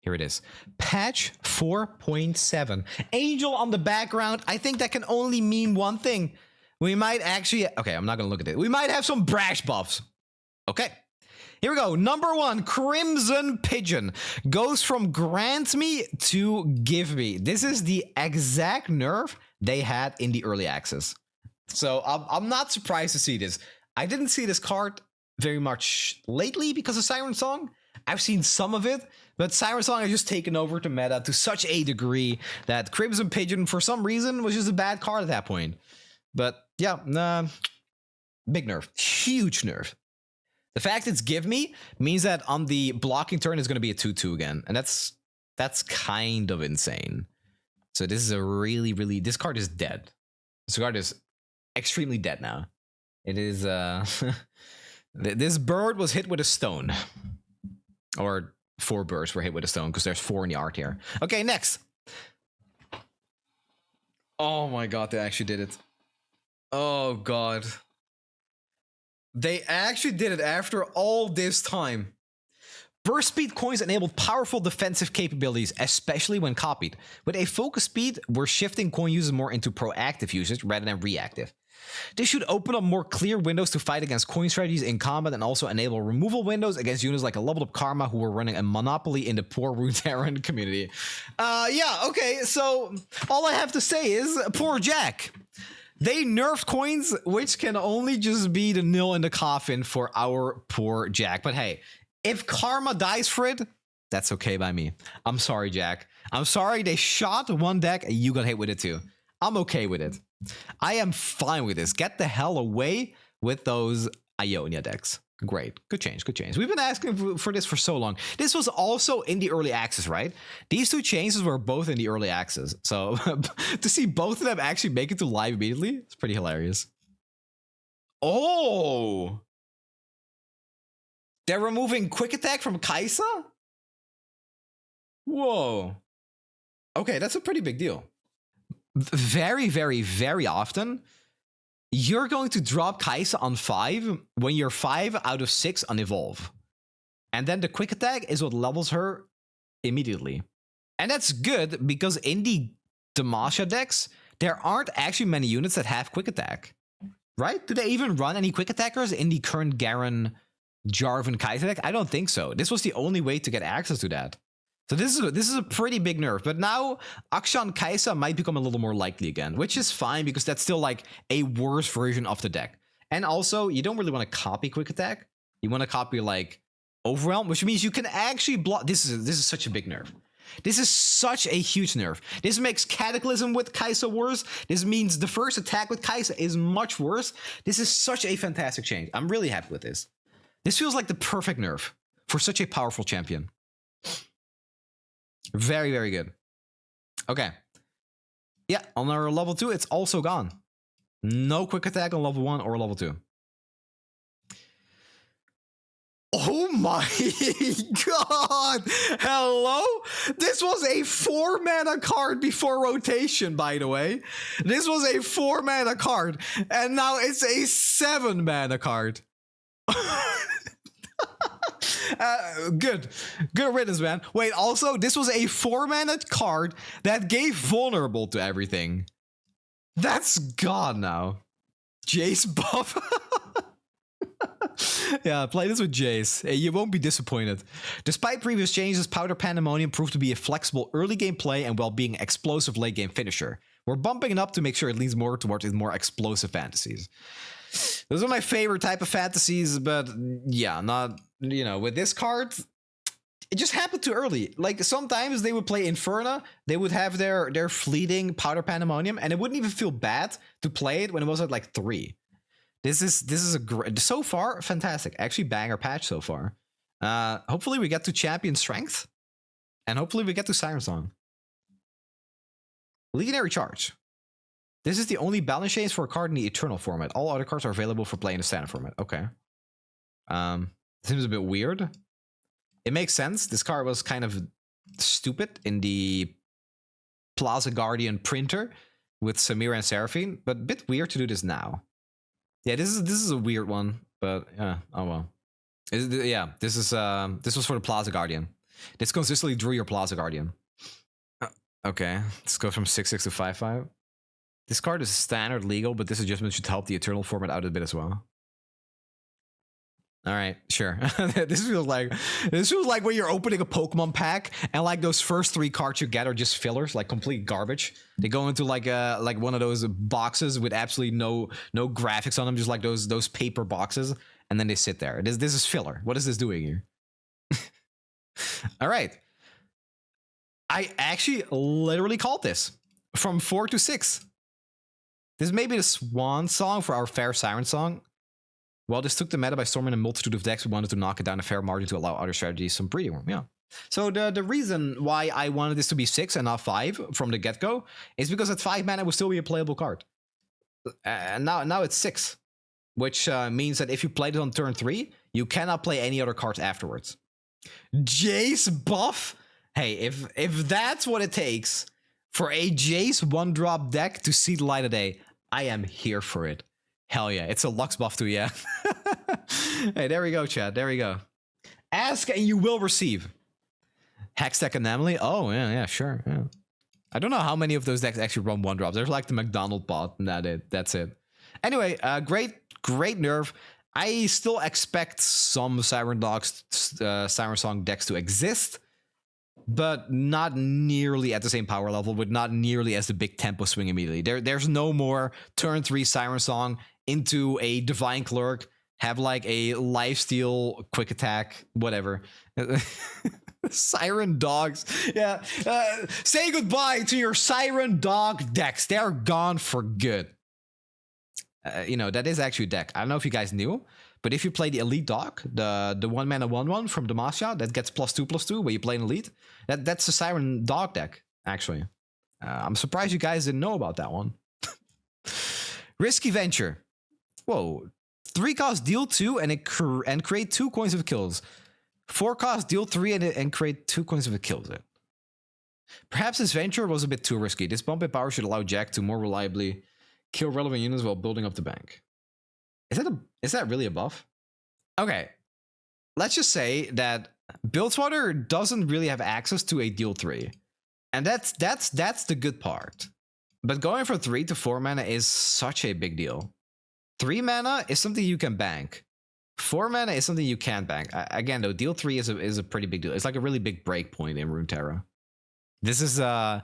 Here it is. Patch 4.7. Angel on the background. I think that can only mean one thing. We might actually... Okay, I'm not going to look at it. We might have some brash buffs. Okay. Here we go. Number 1, Crimson Pigeon. Goes from grant me to give me. This is the exact nerf they had in the early access. So I'm not surprised to see this. I didn't see this card very much lately because of Siren Song. I've seen some of it, but Siren Song has just taken over the meta to such a degree that Crimson Pigeon, for some reason, was just a bad card at that point. But yeah, big nerf. Huge nerf. The fact it's give me means that on the blocking turn is going to be a 2-2 again. And that's kind of insane. So this is a really... This card is dead. This card is extremely dead now. It is... This bird was hit with a stone. Or 4 birds were hit with a stone, because there's 4 in the art here. Okay, next. Oh my god, they actually did it. Oh god. They actually did it after all this time. Burst speed coins enabled powerful defensive capabilities, especially when copied. With a focus speed, we're shifting coin users more into proactive usage rather than reactive. This should open up more clear windows to fight against coin strategies in combat and also enable removal windows against units like a leveled up Karma who were running a monopoly in the poor Runeterra community. Yeah, okay, so all I have to say is, poor Jack. They nerfed coins, which can only just be the nail in the coffin for our poor Jack. But hey, if Karma dies for it, that's okay by me. I'm sorry, Jack. I'm sorry they shot one deck and you got hit with it too. I'm okay with it. I am fine with this. Get the hell away with those Ionia decks. Great. Good change. Good change. We've been asking for this for so long. This was also in the early access, right? These 2 changes were both in the early access. So to see both of them actually make it to live immediately, it's pretty hilarious. Oh! They're removing quick attack from Kaisa? Whoa. Okay, that's a pretty big deal. Very, very, very often, you're going to drop Kaisa on 5 when you're 5 out of 6 on Evolve. And then the quick attack is what levels her immediately. And that's good because in the Demacia decks, there aren't actually many units that have quick attack. Right? Do they even run any quick attackers in the current Garen, Jarvan, Kaisa deck? I don't think so. This was the only way to get access to that. So this is a pretty big nerf, but now Akshan Kaisa might become a little more likely again, which is fine because that's still like a worse version of the deck. And also, you don't really want to copy quick attack. You want to copy like Overwhelm, which means you can actually block. This is such a big nerf. This is such a huge nerf. This makes Cataclysm with Kaisa worse. This means the first attack with Kaisa is much worse. This is such a fantastic change. I'm really happy with this. This feels like the perfect nerf for such a powerful champion. Very, very good. Okay. Yeah, on our level 2, it's also gone. No quick attack on level 1 or level 2. Oh my god! Hello? This was a 4-mana card before rotation, by the way. This was a 4-mana card, and now it's a 7-mana card. Good riddance, man. Wait, also, this was a 4-mana card that gave vulnerable to everything. That's gone now. Jace buff. Yeah, play this with Jace. You won't be disappointed. Despite previous changes, Powder Pandemonium proved to be a flexible early game play and while being an explosive late game finisher. We're bumping it up to make sure it leans more towards its more explosive fantasies. Those are my favorite type of fantasies, but yeah, not, you know, with this card, it just happened too early. Like, sometimes they would play Inferna, they would have their fleeting Powder Pandemonium, and it wouldn't even feel bad to play it when it was at like 3. This is a great, so far, fantastic. Actually, banger patch so far. Hopefully we get to Champion Strength, and hopefully we get to Siren Song. Legionary Charge. This is the only balance change for a card in the Eternal format. All other cards are available for play in the Standard format. Okay. Seems a bit weird. It makes sense. This card was kind of stupid in the Plaza Guardian printer with Samira and Seraphine, but a bit weird to do this now. Yeah, this is a weird one, but yeah, oh well. Yeah, this was for the Plaza Guardian. This consistently drew your Plaza Guardian. Okay, let's go from 6/6 to 5/5. This card is standard legal, but this adjustment should help the Eternal format out a bit as well. All right, sure. This feels like when you're opening a Pokemon pack and like those first 3 cards you get are just fillers, like complete garbage. They go into like one of those boxes with absolutely no graphics on them, just like those paper boxes, and then they sit there. This is filler. What is this doing here? All right. I actually literally called this from 4 to 6. This may be the swan song for our fair Siren Song. Well, this took the meta by storming a multitude of decks. We wanted to knock it down a fair margin to allow other strategies some breathing room. Yeah. So the reason why I wanted this to be 6 and not 5 from the get-go is because at 5 mana it would still be a playable card. And now it's 6, which means that if you played it on turn 3, you cannot play any other cards afterwards. Jace buff? Hey, if that's what it takes for a Jace 1-drop deck to see the light of day, I am here for it. Hell yeah, it's a Lux buff too, yeah. Hey, there we go, chat. There we go. Ask and you will receive. Hextech Anomaly? Oh, yeah, sure. Yeah. I don't know how many of those decks actually run 1-drops. There's like the McDonald bot, and that's it. Anyway, great nerf. I still expect some Siren Song decks to exist, but not nearly at the same power level, with not nearly as the big tempo swing immediately. There's no more turn 3 Siren Song into a Divine Clerk, have like a lifesteal, quick attack, whatever. Siren Dogs. Yeah. Say goodbye to your Siren Dog decks. They're gone for good. You know, that is actually a deck. I don't know if you guys knew, but if you play the Elite Dog, the 1-mana 1/1 from Demacia that gets +2/+2 where you play an Elite, that's a Siren Dog deck, actually. I'm surprised you guys didn't know about that one. Risky Venture. Whoa. 3 cost, deal 2 and create 2 coins of kills. 4 cost, deal 3 and create 2 coins of kills. Perhaps this venture was a bit too risky. This bump in power should allow Jack to more reliably kill relevant units while building up the bank. Is that really a buff? Okay. Let's just say that Bilgewater doesn't really have access to a deal 3. And that's the good part. But going from 3 to 4 mana is such a big deal. 3 mana is something you can bank. 4 mana is something you can't bank. Again, though, deal 3 is a pretty big deal. It's like a really big break point in Runeterra. This is the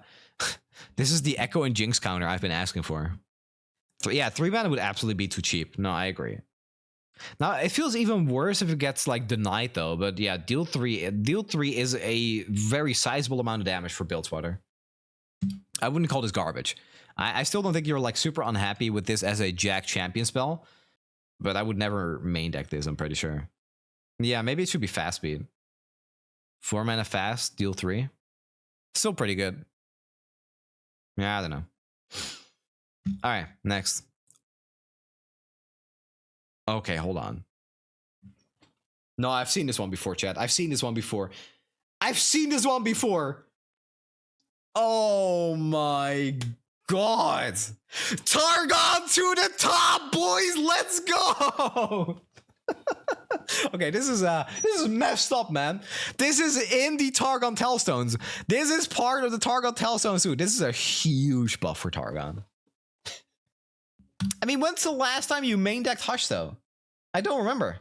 Echo and Jinx counter I've been asking for. Yeah, 3 mana would absolutely be too cheap. No, I agree. Now, it feels even worse if it gets like denied though, but yeah, deal 3 is a very sizable amount of damage for Bilgewater. I wouldn't call this garbage. I still don't think you're like super unhappy with this as a Jack champion spell, but I would never main deck this, I'm pretty sure. Yeah, maybe it should be fast speed. 4 mana fast, deal 3. Still pretty good. Yeah, I don't know. All right, next. Okay, hold on. No, I've seen this one before, chat. I've seen this one before. Oh my god. Targon to the top, boys. Let's go. Okay, this is messed up, man. This is in the Targon Telstones. This is part of the Targon Telstones too. This is a huge buff for Targon. I mean, when's the last time you main decked Hush, though? I don't remember.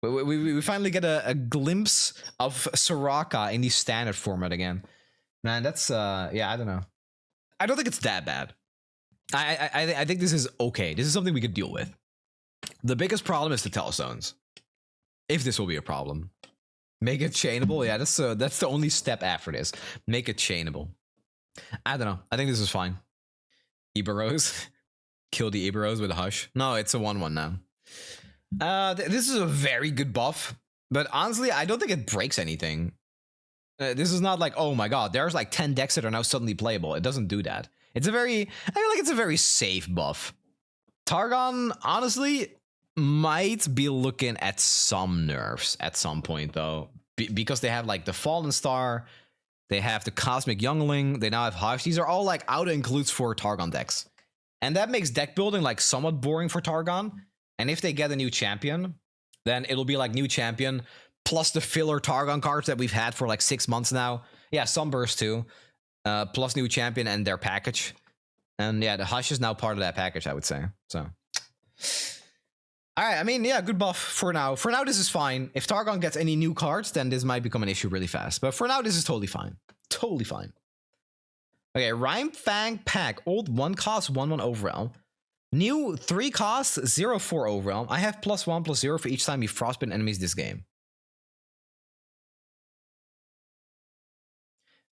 We finally get a glimpse of Soraka in the standard format again. Man, that's, yeah, I don't know. I don't think it's that bad. I think this is okay. This is something we could deal with. The biggest problem is the Telstones. If this will be a problem. Make it chainable? Yeah, that's the only step after this. Make it chainable. I don't know. I think this is fine. Ibaros. Kill the Ibaros with a Hush. No, it's a 1/1 now. This is a very good buff, but honestly, I don't think it breaks anything. This is not like, oh my god, there's like 10 decks that are now suddenly playable. It doesn't do that. I feel like it's a very safe buff. Targon, honestly, might be looking at some nerfs at some point, though, because they have like the Fallen Star, they have the Cosmic Youngling, they now have Hush. These are all like auto includes for Targon decks. And that makes deck building like somewhat boring for Targon. And if they get a new champion, then it'll be like new champion plus the filler Targon cards that we've had for like 6 months now. Yeah, Sunburst too. Plus new champion and their package. And yeah, the Hush is now part of that package, I would say. So, all right, I mean, yeah, good buff for now. For now, this is fine. If Targon gets any new cards, then this might become an issue really fast. But for now, this is totally fine. Totally fine. Okay, Rimefang pack. Old 1 cost, 1/1 overwhelm. New 3 costs, 0/4 overwhelm. I have +1/+0 for each time you frostbite enemies this game.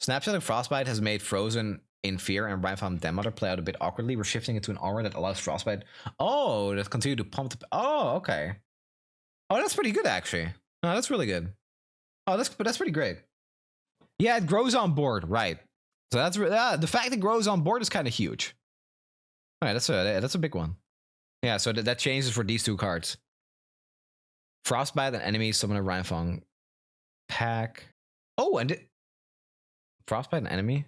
Snapshot of Frostbite has made Frozen in Fear and Rimefang Denmother play out a bit awkwardly. We're shifting it to an aura that allows Frostbite. Oh, that continue to pump the... Oh, okay. Oh, that's pretty good, actually. No, that's really good. Oh, that's pretty great. Yeah, it grows on board, right. So that's... the fact it grows on board is kind of huge. All right, that's a big one. Yeah, so that changes for these 2 cards. Frostbite and enemies summon a Rimefang pack. Oh, and... Frostbite an enemy?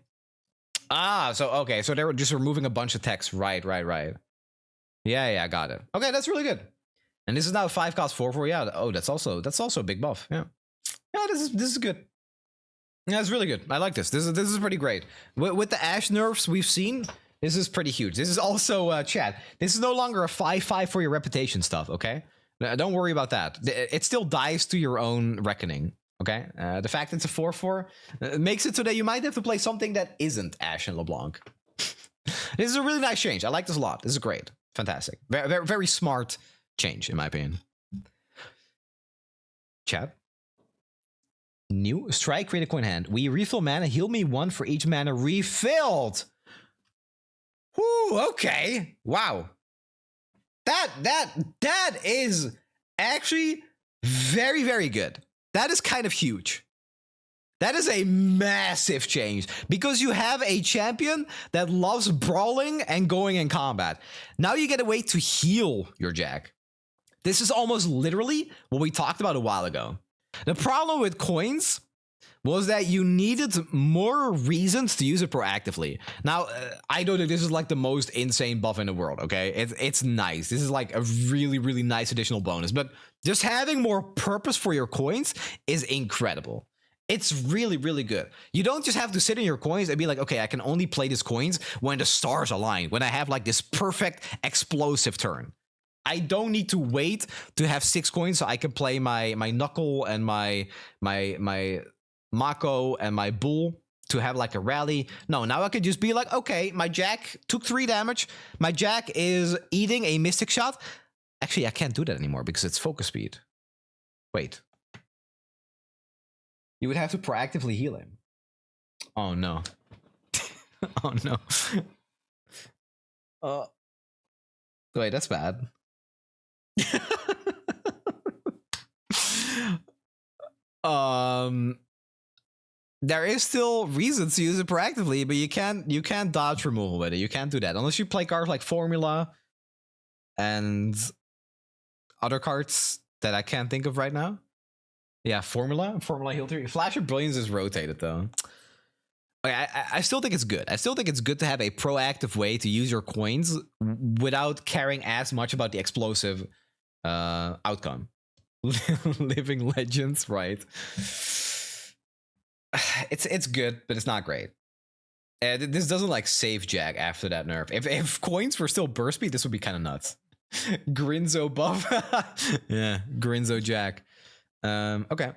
Ah, so okay, so they were just removing a bunch of text. Right. Yeah, got it. Okay, that's really good. And this is now 5 cost 4/4. Yeah. Oh, that's also a big buff. Yeah. Yeah, this is good. Yeah, it's really good. I like this. This is pretty great. With the Ash nerfs we've seen, this is pretty huge. This is also chat. This is no longer a 5/5 for your reputation stuff. Okay, don't worry about that. It still dies to your own reckoning. Okay, the fact it's a 4/4 makes it so that you might have to play something that isn't Ash and LeBlanc. This is a really nice change. I like this a lot. This is great. Fantastic. Very smart change, in my opinion. Chat. New strike, create a coin hand. We refill mana, heal me 1 for each mana refilled. Whoo, okay. Wow. That is actually very, very good. That is kind of huge. That is a massive change because you have a champion that loves brawling and going in combat. Now you get a way to heal your Jack. This is almost literally what we talked about a while ago. The problem with coins was that you needed more reasons to use it proactively. Now, I know that this is like the most insane buff in the world, okay? It's nice. This is like a really, really nice additional bonus. But just having more purpose for your coins is incredible. It's really, really good. You don't just have to sit in your coins and be like, okay, I can only play these coins when the stars align, when I have like this perfect explosive turn. I don't need to wait to have 6 coins so I can play my Knuckle and my Mako and my Bull to have like a rally. No, now I could just be like, okay, my Jack took 3 damage. My Jack is eating a Mystic Shot. Actually, I can't do that anymore because it's focus speed. Wait. You would have to proactively heal him. Oh no. Oh no. Wait, that's bad. There is still reasons to use it proactively, but you can't dodge removal with it. You can't do that unless you play cards like Formula and other cards that I can't think of right now. Yeah, Formula heal 3. Flash of Brilliance is rotated though. Okay, I still think it's good. I still think it's good to have a proactive way to use your coins without caring as much about the explosive outcome. Living Legends, right? It's good, but it's not great. This doesn't like save Jack after that nerf. If coins were still burst speed, this would be kind of nuts. Grinzo buff. Yeah, Grinzo Jack. Okay.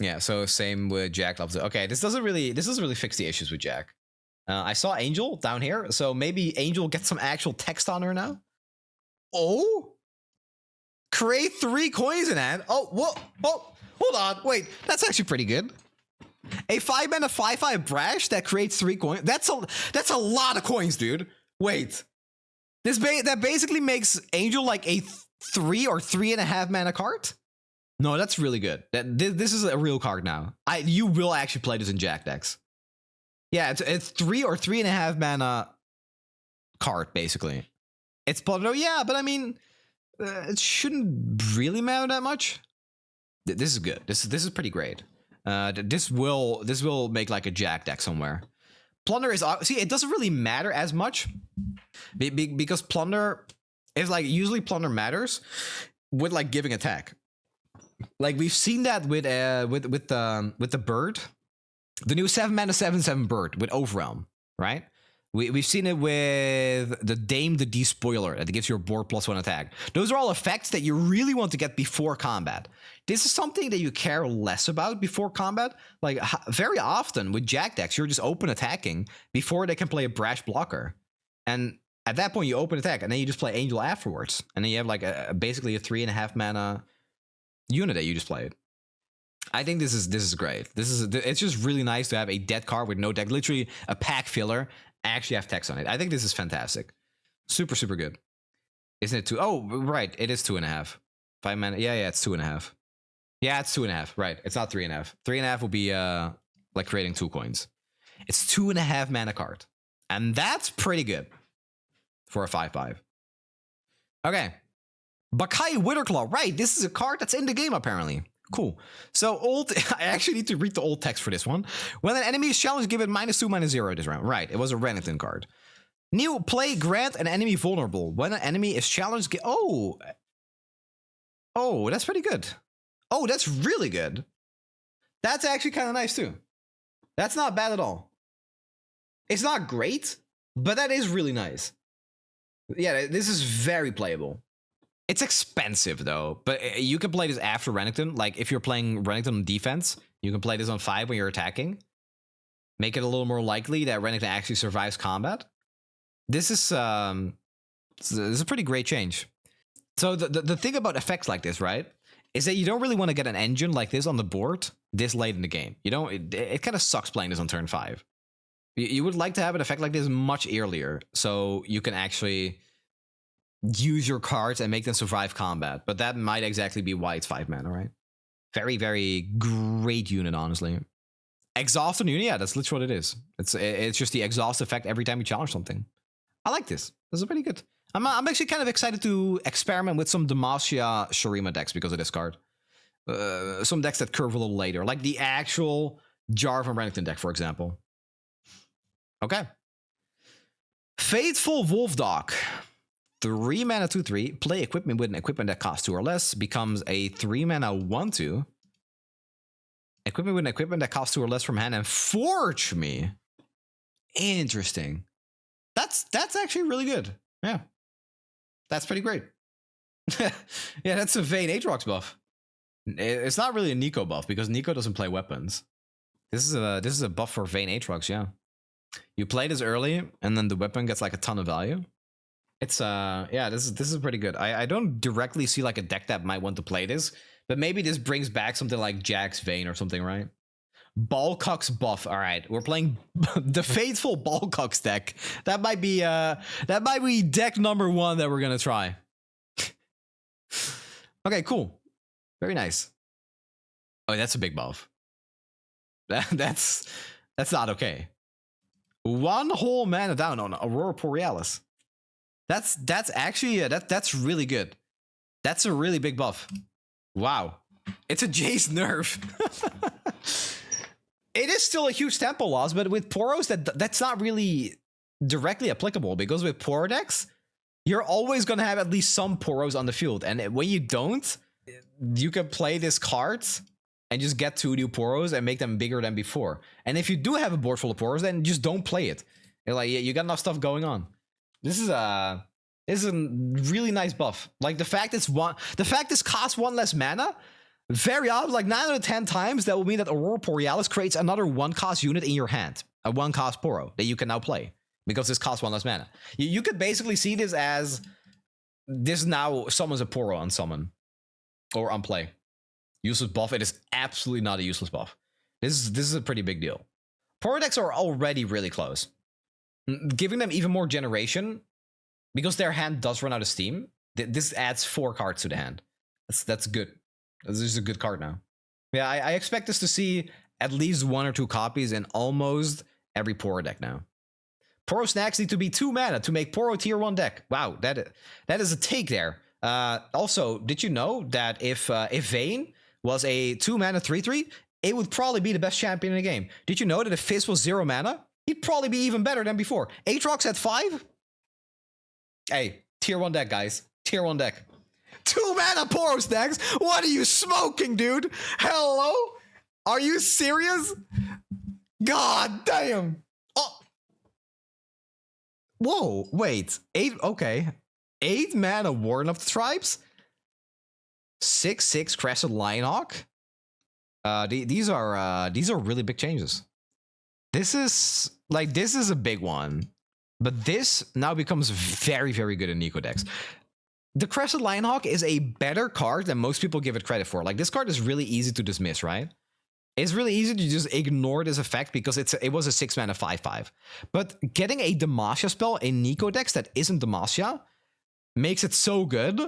Yeah, so same with Jack loves it. Okay, this doesn't really fix the issues with Jack. I saw Angel down here, so maybe Angel gets some actual text on her now. Oh, create 3 coins in hand. Oh, whoa, oh, hold on, wait, that's actually pretty good. A 5-mana 5/5 Brash that creates 3 coins. That's a lot of coins, dude. Wait, that basically makes Angel like a 3 or 3.5 mana card. No, that's really good. This is a real card now. You will actually play this in Jack decks. Yeah, it's 3 or 3.5 mana card basically. It's Plunder, yeah, but I mean, it shouldn't really matter that much. This is good. This is pretty great. This will make like a Jack deck somewhere. Plunder is, see, it doesn't really matter as much because Plunder is like, usually Plunder matters with like giving attack. Like we've seen that with the bird, the new 7-mana 7/7 bird with Overwhelm, right? We've seen it with the Dame the Despoiler that gives your board +1 attack. Those are all effects that you really want to get before combat. This is something that you care less about before combat. Like very often with Jack decks, you're just open attacking before they can play a brash blocker, and at that point you open attack and then you just play Angel afterwards, and then you have like basically a 3.5 mana unit that you just played. I think this is great. It's just really nice to have a dead card with no deck, literally a pack filler. Actually have text on it. I think this is fantastic. Super, super good. Isn't it 2? Oh, right. It is 2.5. 5 mana. Yeah, it's 2.5. Yeah, it's 2.5. Right. It's not 3.5. 3.5 will be like creating 2 coins. It's 2.5 mana card. And that's pretty good for a 5/5. Okay. Baccai Witherclaw. Right. This is a card that's in the game, apparently. Cool. So I actually need to read the old text for this one. When an enemy is challenged, give it -2/-0 this round. Right. It was a Renekton card. New play, grant an enemy vulnerable. When an enemy is challenged, oh, that's pretty good. Oh, that's really good. That's actually kind of nice too. That's not bad at all. It's not great, but that is really nice. Yeah, this is very playable. It's expensive though, but you can play this after Renekton. Like if you're playing Renekton on defense, you can play this on 5 when you're attacking. Make it a little more likely that Renekton actually survives combat. This is a pretty great change. So the thing about effects like this, right, is that you don't really want to get an engine like this on the board this late in the game. You know, it kind of sucks playing this on turn 5. You would like to have an effect like this much earlier, so you can actually use your cards and make them survive combat. But that might exactly be why it's 5 mana, right? Very, very great unit, honestly. Exhaust on unit, yeah, that's literally what it is. It's just the exhaust effect every time you challenge something. I like this. This is pretty good. I'm actually kind of excited to experiment with some Demacia Shurima decks because of this card. Some decks that curve a little later, like the actual Jarvan Renekton deck, for example. Okay. Faithful Wolfdog. 3 mana 2/3. Play equipment with an equipment that costs 2 or less. Becomes a 3 mana 1/2. Equipment with an equipment that costs 2 or less from hand and forge me. Interesting. That's actually really good. Yeah. That's pretty great. Yeah, that's a Vayne Aatrox buff. It's not really a Nico buff because Nico doesn't play weapons. This is a buff for Vayne Aatrox, yeah. You play this early and then the weapon gets like a ton of value. It's yeah, this is pretty good. I don't directly see like a deck that might want to play this, but maybe this brings back something like Jack's Vayne or something, right? Ballcock's buff. All right, we're playing the faithful Ballcock's deck. That might be deck number 1 that we're gonna try. Okay, cool, very nice. Oh, that's a big buff. That's not okay. 1 whole mana down on Aurora Porealis. That's actually that's really good. That's a really big buff. Wow, it's a Jace nerf. It is still a huge tempo loss, but with Poros, that's not really directly applicable because with Poro decks, you're always gonna have at least some Poros on the field, and when you don't, you can play this card and just get 2 new Poros and make them bigger than before. And if you do have a board full of Poros, then just don't play it. You're like, you got enough stuff going on. This is a really nice buff. Like the fact this costs 1 less mana, very odd. Like 9 out of 10 times, that will mean that Aurora Porealis creates another 1-cost unit in your hand, a 1-cost Poro that you can now play because this costs 1 less mana. You could basically see this as this now summons a Poro on summon or on play. Useless buff. It is absolutely not a useless buff. This is a pretty big deal. Poro decks are already really close. Giving them even more generation, because their hand does run out of steam, this adds 4 cards to the hand. That's good. This is a good card now. Yeah, I expect us to see at least 1 or 2 copies in almost every Poro deck now. Poro snacks need to be 2 mana to make Poro tier 1 deck. Wow, that is a take there. Also, did you know that if Vayne was a 2 mana 3/3, it would probably be the best champion in the game? Did you know that if Fizz was 0 mana, he'd probably be even better than before? Aatrox at 5? Hey, tier 1 deck, guys. Tier 1 deck. 2 mana Poros decks? What are you smoking, dude? Hello? Are you serious? God damn. Oh. Whoa, wait. 8, okay. 8 mana Warden of the Tribes? 6/6 Crested Lionhawk? These are really big changes. This is a big one. But this now becomes very, very good in Nico decks. The Crested Lionhawk is a better card than most people give it credit for. Like, this card is really easy to dismiss, right? It's really easy to just ignore this effect because it was a 6 mana 5/5. But getting a Demacia spell in Nico decks that isn't Demacia makes it so good.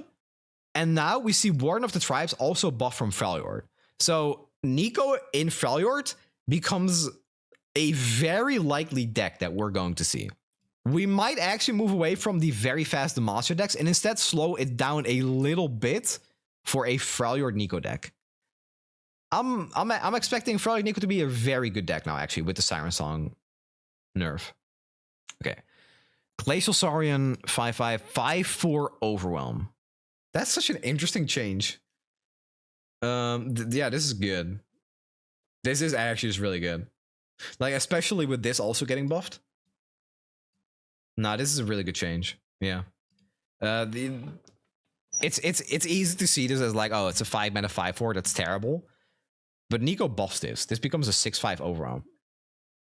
And now we see Warden of the Tribes also buff from Freljord. So Nico in Freljord becomes a very likely deck that we're going to see. We might actually move away from the very fast Demacia decks and instead slow it down a little bit for a Freljord Nico deck. I'm expecting Freljord Nico to be a very good deck now, actually, with the Siren Song nerf. Okay. Glacial Saurian 5/5, 5/4 Overwhelm. That's such an interesting change. Yeah, this is good. This is actually just really good. Like, especially with this also getting buffed. Nah, this is a really good change. Yeah. It's easy to see this as like, oh, it's a 5 mana 5/4. That's terrible. But Nico buffs this. This becomes a 6/5 overall.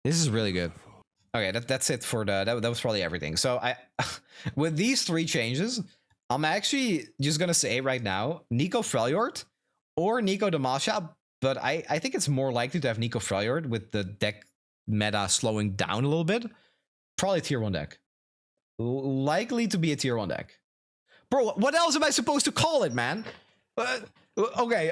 This is really good. Okay, that's it for that was probably everything. So with these 3 changes, I'm actually just gonna say right now, Nico Freljord or Nico Demacia, but I think it's more likely to have Nico Freljord with the deck meta slowing down a little bit. Probably tier 1 deck. Likely to be a tier 1 deck. Bro, what else am I supposed to call it, man? Okay,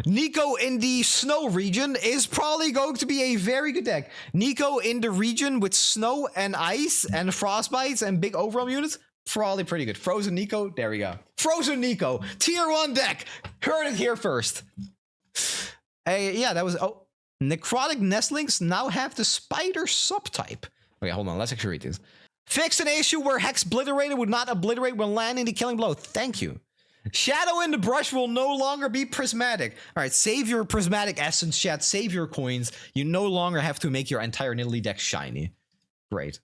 Nico in the snow region is probably going to be a very good deck. Nico in the region with snow and ice and frostbites and big overwhelm units, probably pretty good. Frozen Nico, there we go. Frozen Nico, tier 1 deck. Heard it here first. Hey, yeah, that was... Oh, Necrotic Nestlings now have the spider subtype. Okay, hold on, let's actually read this. Fix an issue where Hex Obliterator would not obliterate when landing the killing blow. Thank you. Shadow in the brush will no longer be prismatic. All right, save your prismatic essence, chat. Save your coins. You no longer have to make your entire Nidalee deck shiny. Great.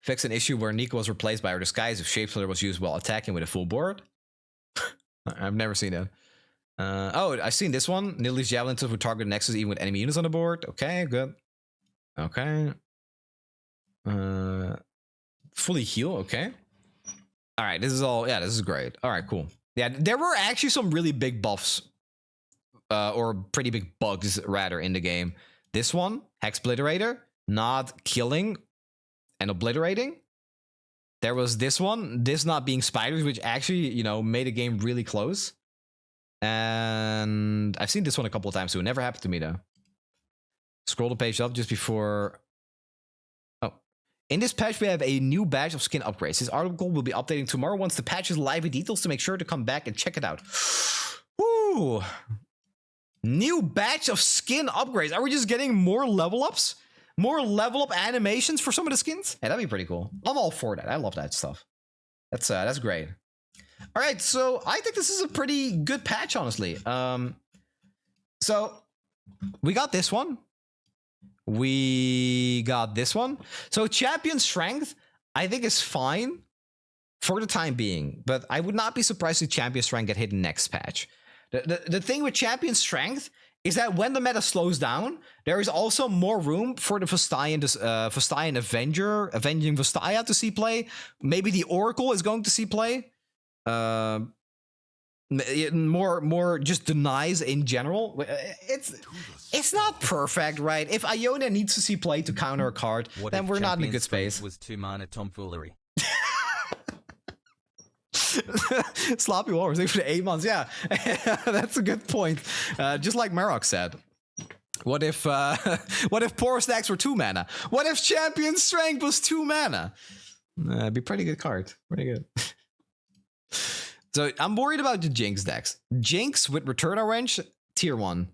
Fix an issue where Nico was replaced by her disguise if Shapesplitter was used while attacking with a full board. I've never seen that. Oh, I've seen this one. Nidalee's Javelin would target Nexus even with enemy units on the board. Okay, good. Okay. Fully heal, okay. All right, this is all, yeah, this is great. All right, cool. Yeah, there were actually some really big buffs, or pretty big bugs, rather, in the game. This one, Hex Obliterator, not killing and obliterating. There was this one, this not being spiders, which actually, you know, made the game really close. And I've seen this one a couple of times too. It never happened to me, though. Scroll the page up just before... In this patch, we have a new batch of skin upgrades. This article will be updating tomorrow once the patch is live with details, to make sure to come back and check it out. Woo! New batch of skin upgrades. Are we just getting more level ups? More level up animations for some of the skins? Yeah, that'd be pretty cool. I'm all for that. I love that stuff. That's great. All right, so I think this is a pretty good patch, honestly. So we got this one. We got this one. So Champion Strength, I think, is fine for the time being, but I would not be surprised if Champion Strength get hit next patch. The thing with Champion Strength is that when the meta slows down, there is also more room for the Vestayan Avenger, avenging Vestaya to see play. Maybe the Oracle is going to see play. More just denies in general. It's not perfect, right? If Iona needs to see play to counter a card, then we're not in a good space. Was 2 mana tomfoolery. Sloppy Walrus, thanks for the 8 months. Yeah, that's a good point. Just like Marok said. What if Poor Stacks were 2 mana? What if Champion Strength was 2 mana? It'd be a pretty good card. Pretty good. So I'm worried about the Jinx decks. Jinx with Return Orange, tier 1.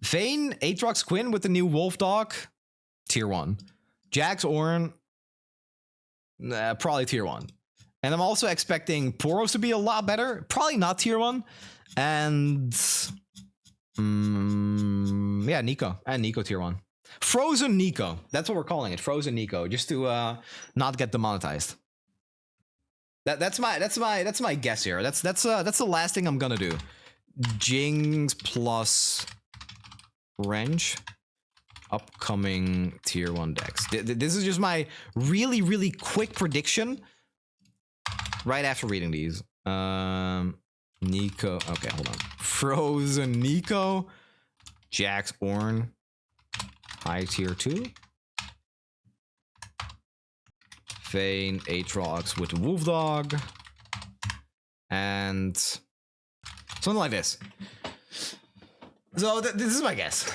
Vayne, Aatrox Quinn with the new Wolf Dog, tier 1. Jax Ornn, probably tier 1. And I'm also expecting Poros to be a lot better. Probably not tier 1. And... yeah, Nico. And Nico tier 1. Frozen Nico. That's what we're calling it. Frozen Nico. Just to not get demonetized. That's my guess here. That's the last thing I'm gonna do. Jinx plus Wrench. Upcoming tier 1 decks. This is just my really quick prediction. Right after reading these. Nico. Okay, hold on. Frozen Nico. Jax Ornn. High tier 2. Vayne Aatrox with Woldfog. And something like this. So this is my guess.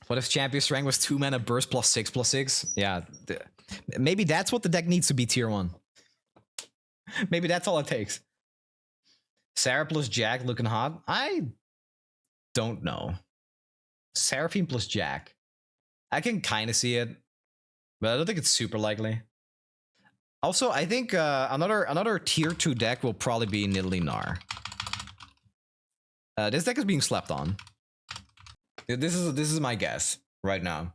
What if Champion's Strength was 2 mana burst +6/+6? Yeah. Maybe that's what the deck needs to be tier 1. Maybe that's all it takes. Sarah plus Jack looking hot? I don't know. Seraphine plus Jack. I can kind of see it, but I don't think it's super likely. Also, I think another tier 2 deck will probably be Nidalee Gnar. This deck is being slept on. This is my guess right now.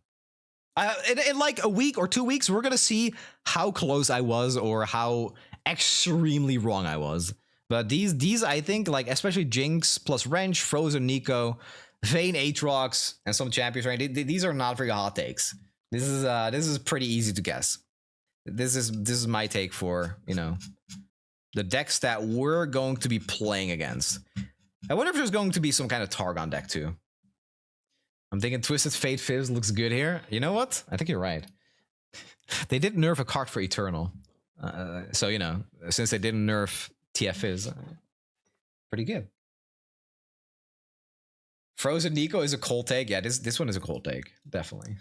In like a week or 2 weeks, we're gonna see how close I was or how extremely wrong I was. But these I think, like, especially Jinx plus Wrench, Frozen Nico, Vayne Aatrox, and some champions, right? These are not very hot takes. This is pretty easy to guess. This is my take for, you know, the decks that we're going to be playing against. I wonder if there's going to be some kind of Targon deck too. I'm thinking Twisted Fate Fizz looks good here. You know what? I think you're right. They did nerf a card for Eternal. So, you know, since they didn't nerf TF Fizz, pretty good. Frozen Nico is a cold take. Yeah, this one is a cold take. Definitely.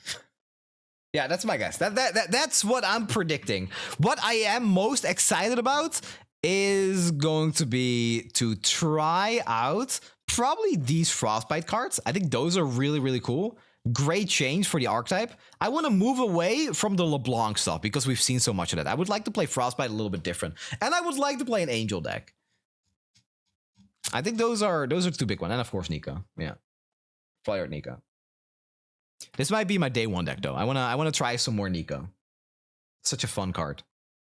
Yeah, that's my guess. That's what I'm predicting. What I am most excited about is going to be to try out probably these Frostbite cards. I think those are really cool. Great change for the archetype. I want to move away from the LeBlanc stuff because we've seen so much of that. I would like to play Frostbite a little bit different. And I would like to play an Angel deck. I think those are two big ones. And of course Nico. Yeah. Flyer Nico. This might be my day 1 deck though. I wanna try some more Nico. Such a fun card.